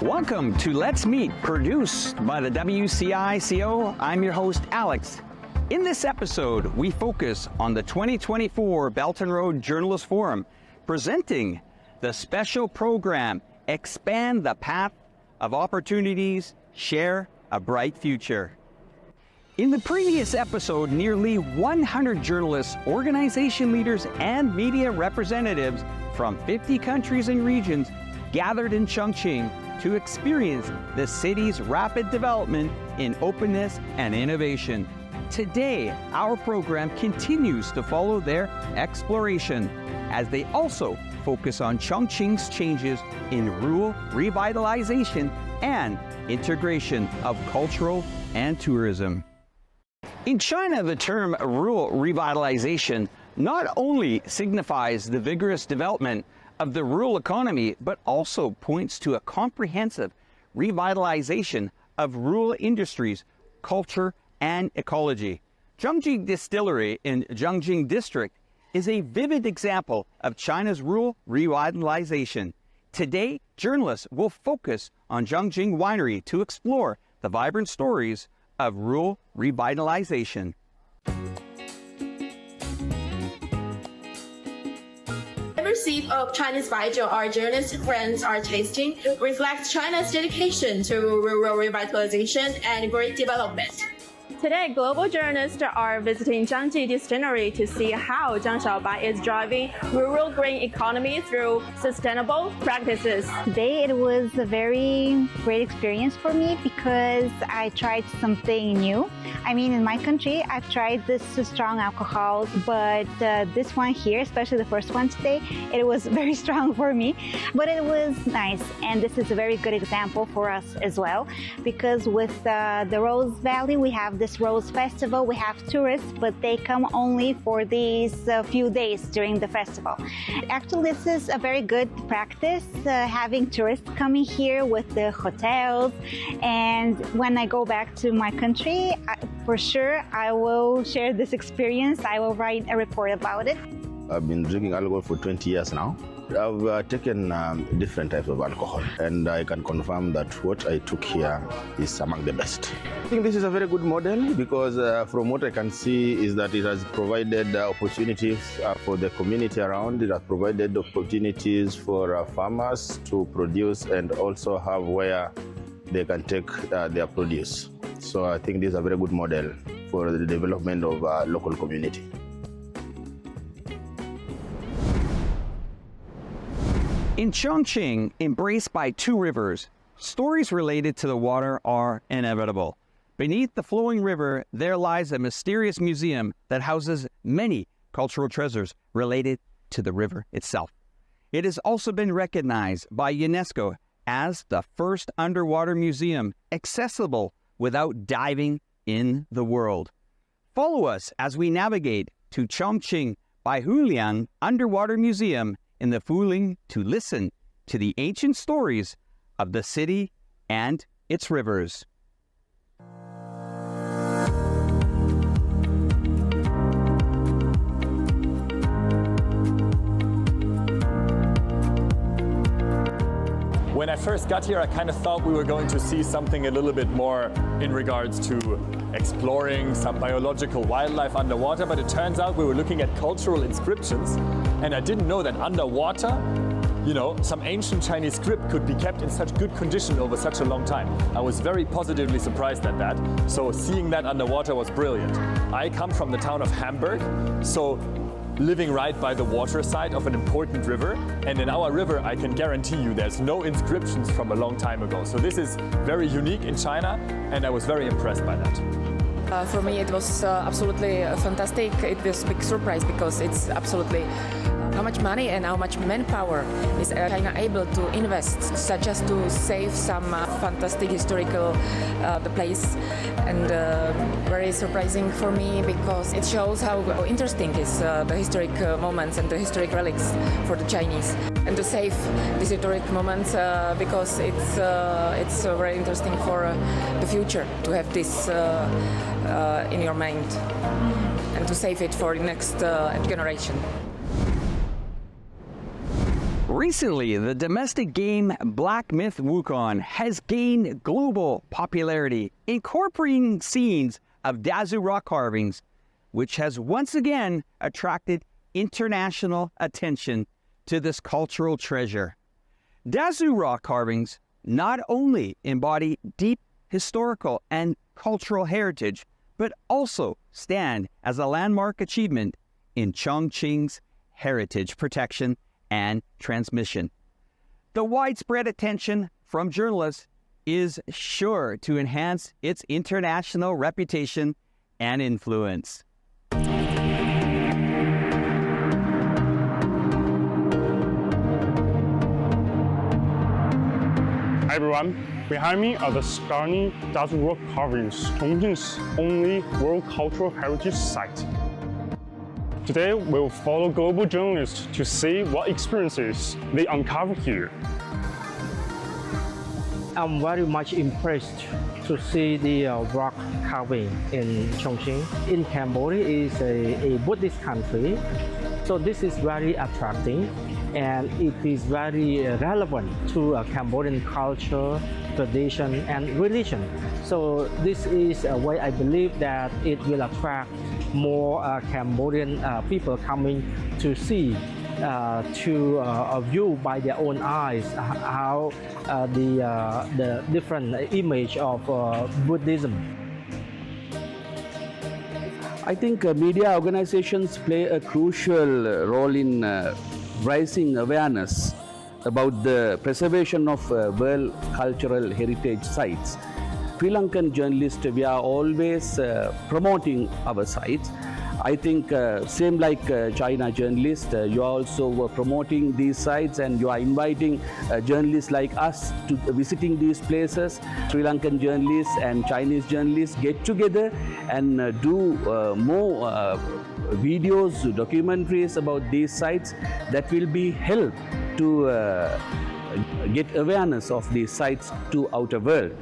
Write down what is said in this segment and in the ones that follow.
Welcome to Let's Meet, produced by the WCICO. I'm your host, Alex. In this episode, we focus on the 2024 Belt and Road Journalist Forum, presenting the special program, Expand the Path of Opportunities, Share a Bright Future. In the previous episode, nearly 100 journalists, organization leaders, and media representatives from 50 countries and regions gathered in Chongqing to experience the city's rapid development in openness and innovation. Today, our program continues to follow their exploration as they also focus on Chongqing's changes in rural revitalization and integration of cultural and tourism. In China, the term rural revitalization not only signifies the vigorous development of the rural economy, but also points to a comprehensive revitalization of rural industries, culture, and ecology. Chongqing Distillery in Chongqing District is a vivid example of China's rural revitalization. Today, journalists will focus on Chongqing Winery to explore the vibrant stories of rural revitalization. The receipt of Chinese baijiu our journalist friends are tasting reflects China's dedication to rural revitalization and great development. Today, global journalists are visiting Chongqing Distillery to see how Zhang Xiaobai is driving rural green economy through sustainable practices. Today, it was a very great experience for me because I tried something new. I mean, in my country, I've tried this strong alcohol, but this one here, especially the first one today, it was very strong for me, but it was nice. And this is a very good example for us as well, because with the Rose Valley, we have this Rose Festival. We have tourists, but they come only for these few days during the festival. Actually, this is a very good practice, having tourists coming here with the hotels. And when I go back to my country, for sure, I will share this experience. I will write a report about it. I've been drinking alcohol for 20 years now. I've taken different types of alcohol, and I can confirm that what I took here is among the best. I think this is a very good model because from what I can see is that it has provided opportunities for the community around. It has provided opportunities for farmers to produce and also have where they can take their produce. So I think this is a very good model for the development of local community. In Chongqing, embraced by two rivers, stories related to the water are inevitable. Beneath the flowing river, there lies a mysterious museum that houses many cultural treasures related to the river itself. It has also been recognized by UNESCO as the first underwater museum accessible without diving in the world. Follow us as we navigate to Chongqing Baihuliang Underwater Museum in the Fuling to listen to the ancient stories of the city and its rivers. When I first got here, I kind of thought we were going to see something a little bit more in regards to exploring some biological wildlife underwater, but it turns out we were looking at cultural inscriptions, and I didn't know that underwater, some ancient Chinese script could be kept in such good condition over such a long time. I was very positively surprised at that, so seeing that underwater was brilliant. I come from the town of Hamburg, so living right by the water side of an important river, and in our river I can guarantee you there's no inscriptions from a long time ago. So this is very unique in China, and I was very impressed by that. For me it was absolutely fantastic. It was a big surprise because it's absolutely how much money and how much manpower is China able to invest, such as to save some fantastic historical the place, and very surprising for me because it shows how interesting is the historic moments and the historic relics for the Chinese, and to save these historic moments because it's very interesting for the future to have this in your mind and to save it for the next generation. Recently, the domestic game Black Myth Wukong has gained global popularity, incorporating scenes of Dazu rock carvings, which has once again attracted international attention to this cultural treasure. Dazu rock carvings not only embody deep historical and cultural heritage, but also stand as a landmark achievement in Chongqing's heritage protection and transmission. The widespread attention from journalists is sure to enhance its international reputation and influence. Hi everyone, behind me are the stunning Dazu rock carvings, Chongqing's only World Cultural Heritage Site. Today, we'll follow global journalists to see what experiences they uncover here. I'm very much impressed to see the rock carving in Chongqing. In Cambodia is a Buddhist country, so this is very attracting and it is very relevant to Cambodian culture, tradition and religion. So this is a way I believe that it will attract more Cambodian people coming to see, to view by their own eyes how the different image of Buddhism. I think media organizations play a crucial role in raising awareness about the preservation of world cultural heritage sites. Sri Lankan journalists, we are always promoting our sites. I think same like China journalists, you are also promoting these sites and you are inviting journalists like us to visiting these places. Sri Lankan journalists and Chinese journalists get together and do more videos, documentaries about these sites that will be help to get awareness of these sites to outer world.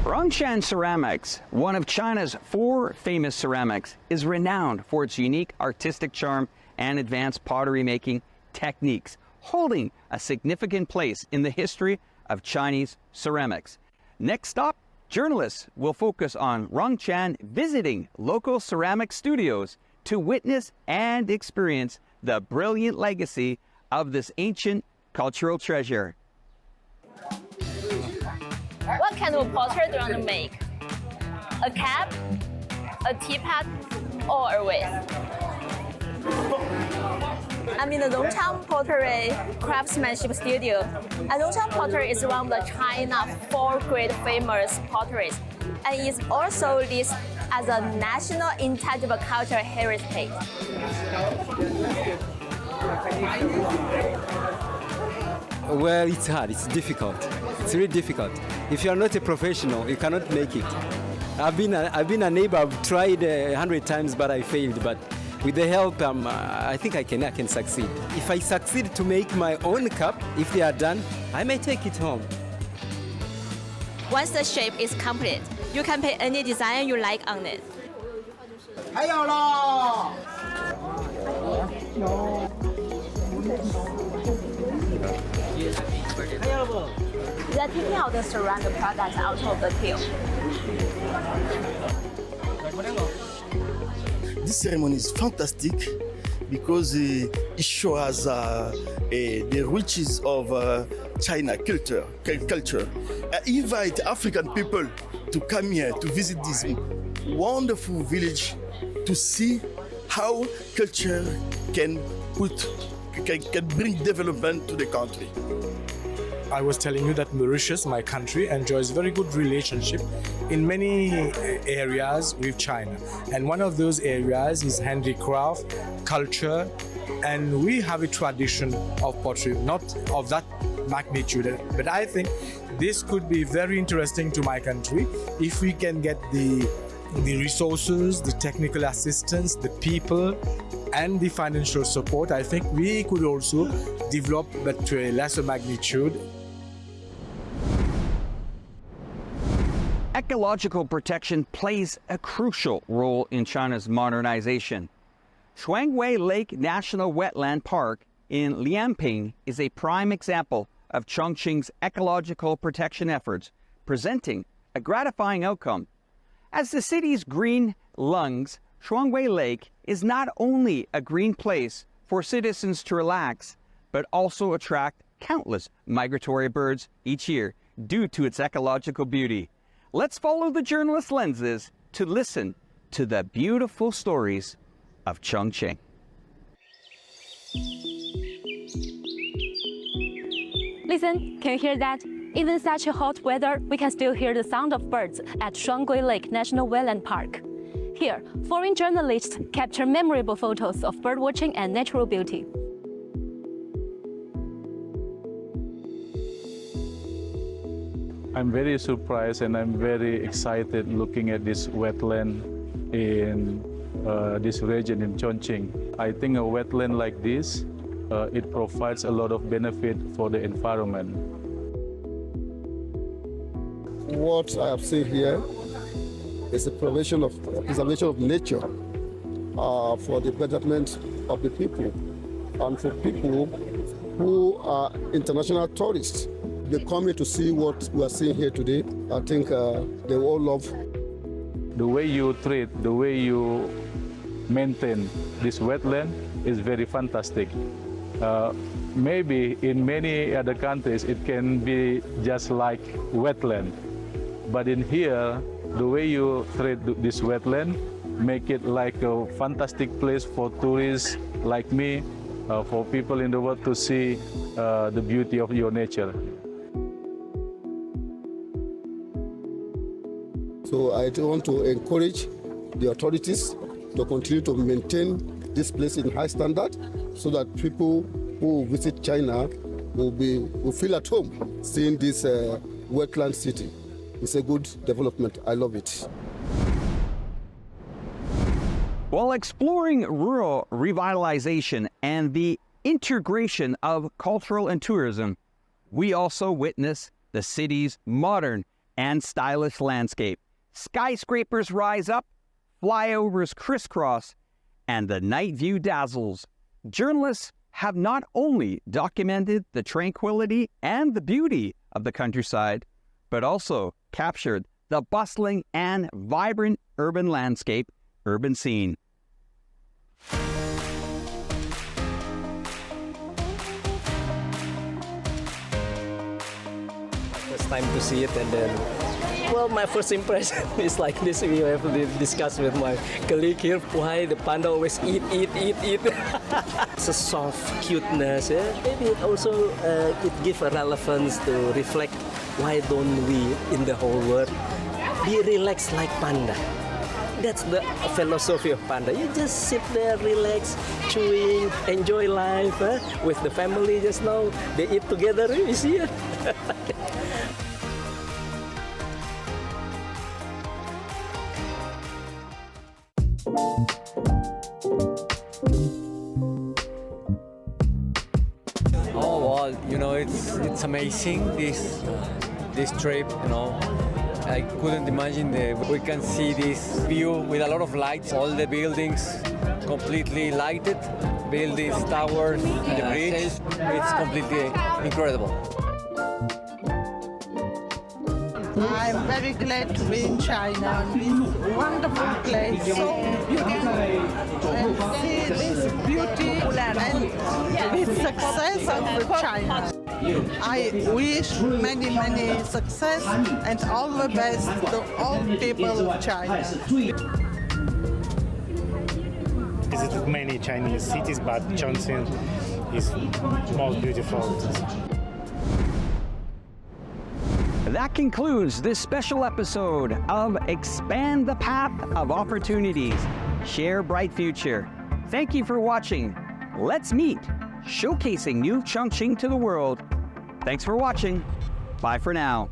Rongshan Ceramics, one of China's 4 famous ceramics, is renowned for its unique artistic charm and advanced pottery making techniques, holding a significant place in the history of Chinese ceramics. Next stop, journalists will focus on Rongshan visiting local ceramic studios to witness and experience the brilliant legacy of this ancient cultural treasure. What kind of pottery do you want to make? A cup, a teapot, or a vase? I'm in the Rongshan Pottery Craftsmanship Studio. And Rongshan Pottery is one of the China's 4 great famous potteries, and is also listed as a National Intangible Cultural Heritage. Well, it's hard, it's difficult. It's really difficult. If you are not a professional, you cannot make it. I've been a neighbor, I've tried 100 times, but I failed. But with the help, I think I can succeed. If I succeed to make my own cup, if they are done, I may take it home. Once the shape is complete, you can paint any design you like on it. They are taking out the ceramic products out of the kiln. This ceremony is fantastic because it shows the riches of China culture. I invite African people to come here to visit this wonderful village to see how culture can bring development to the country. I was telling you that Mauritius, my country, enjoys very good relationship in many areas with China. And one of those areas is handicraft, culture, and we have a tradition of pottery, not of that magnitude. But I think this could be very interesting to my country if we can get the resources, the technical assistance, the people, and the financial support. I think we could also develop, but to a lesser magnitude. Ecological protection plays a crucial role in China's modernization. Shuanghui Lake National Wetland Park in Liamping is a prime example of Chongqing's ecological protection efforts, presenting a gratifying outcome. As the city's green lungs, Shuanghui Lake is not only a green place for citizens to relax, but also attract countless migratory birds each year due to its ecological beauty. Let's follow the journalist lenses to listen to the beautiful stories of Chongqing. Listen, can you hear that? Even such a hot weather, we can still hear the sound of birds at Shuanghui Lake National Wetland Park. Here, foreign journalists capture memorable photos of birdwatching and natural beauty. I'm very surprised and I'm very excited looking at this wetland in this region in Chongqing. I think a wetland like this, it provides a lot of benefit for the environment. What I have seen here is a preservation of nature for the betterment of the people and for people who are international tourists. They come here to see what we are seeing here today. I think they all love. The way you treat, the way you maintain this wetland is very fantastic. Maybe in many other countries it can be just like wetland. But in here, the way you treat this wetland, make it like a fantastic place for tourists like me, for people in the world to see the beauty of your nature. So I want to encourage the authorities to continue to maintain this place in high standard so that people who visit China will feel at home seeing this wetland city. It's a good development. I love it. While exploring rural revitalization and the integration of cultural and tourism, we also witness the city's modern and stylish landscape. Skyscrapers rise up, flyovers crisscross, and the night view dazzles. Journalists have not only documented the tranquility and the beauty of the countryside, but also captured the bustling and vibrant urban landscape, urban scene. First time to see it, and then, well, my first impression is like this. We have to discuss with my colleague here why the panda always eat. It's a soft cuteness. Yeah? Maybe it also it gives a relevance to reflect why don't we in the whole world be relaxed like panda. That's the philosophy of panda. You just sit there, relax, chewing, enjoy life with the family. Just now they eat together. You see it. Oh well, you know, it's amazing this trip. You know, I couldn't imagine we can see this view with a lot of lights, all the buildings completely lighted, buildings, towers, and the bridge. It's completely incredible. I'm very glad to be in China. This wonderful place, so beautiful, and see this beauty and the success of China. I wish many success and all the best to all people of China. Visited many Chinese cities, but Chongqing is most beautiful. That concludes this special episode of Expand the Path of Opportunities, Share Bright Future. Thank you for watching. Let's meet, showcasing new Chongqing to the world. Thanks for watching. Bye for now.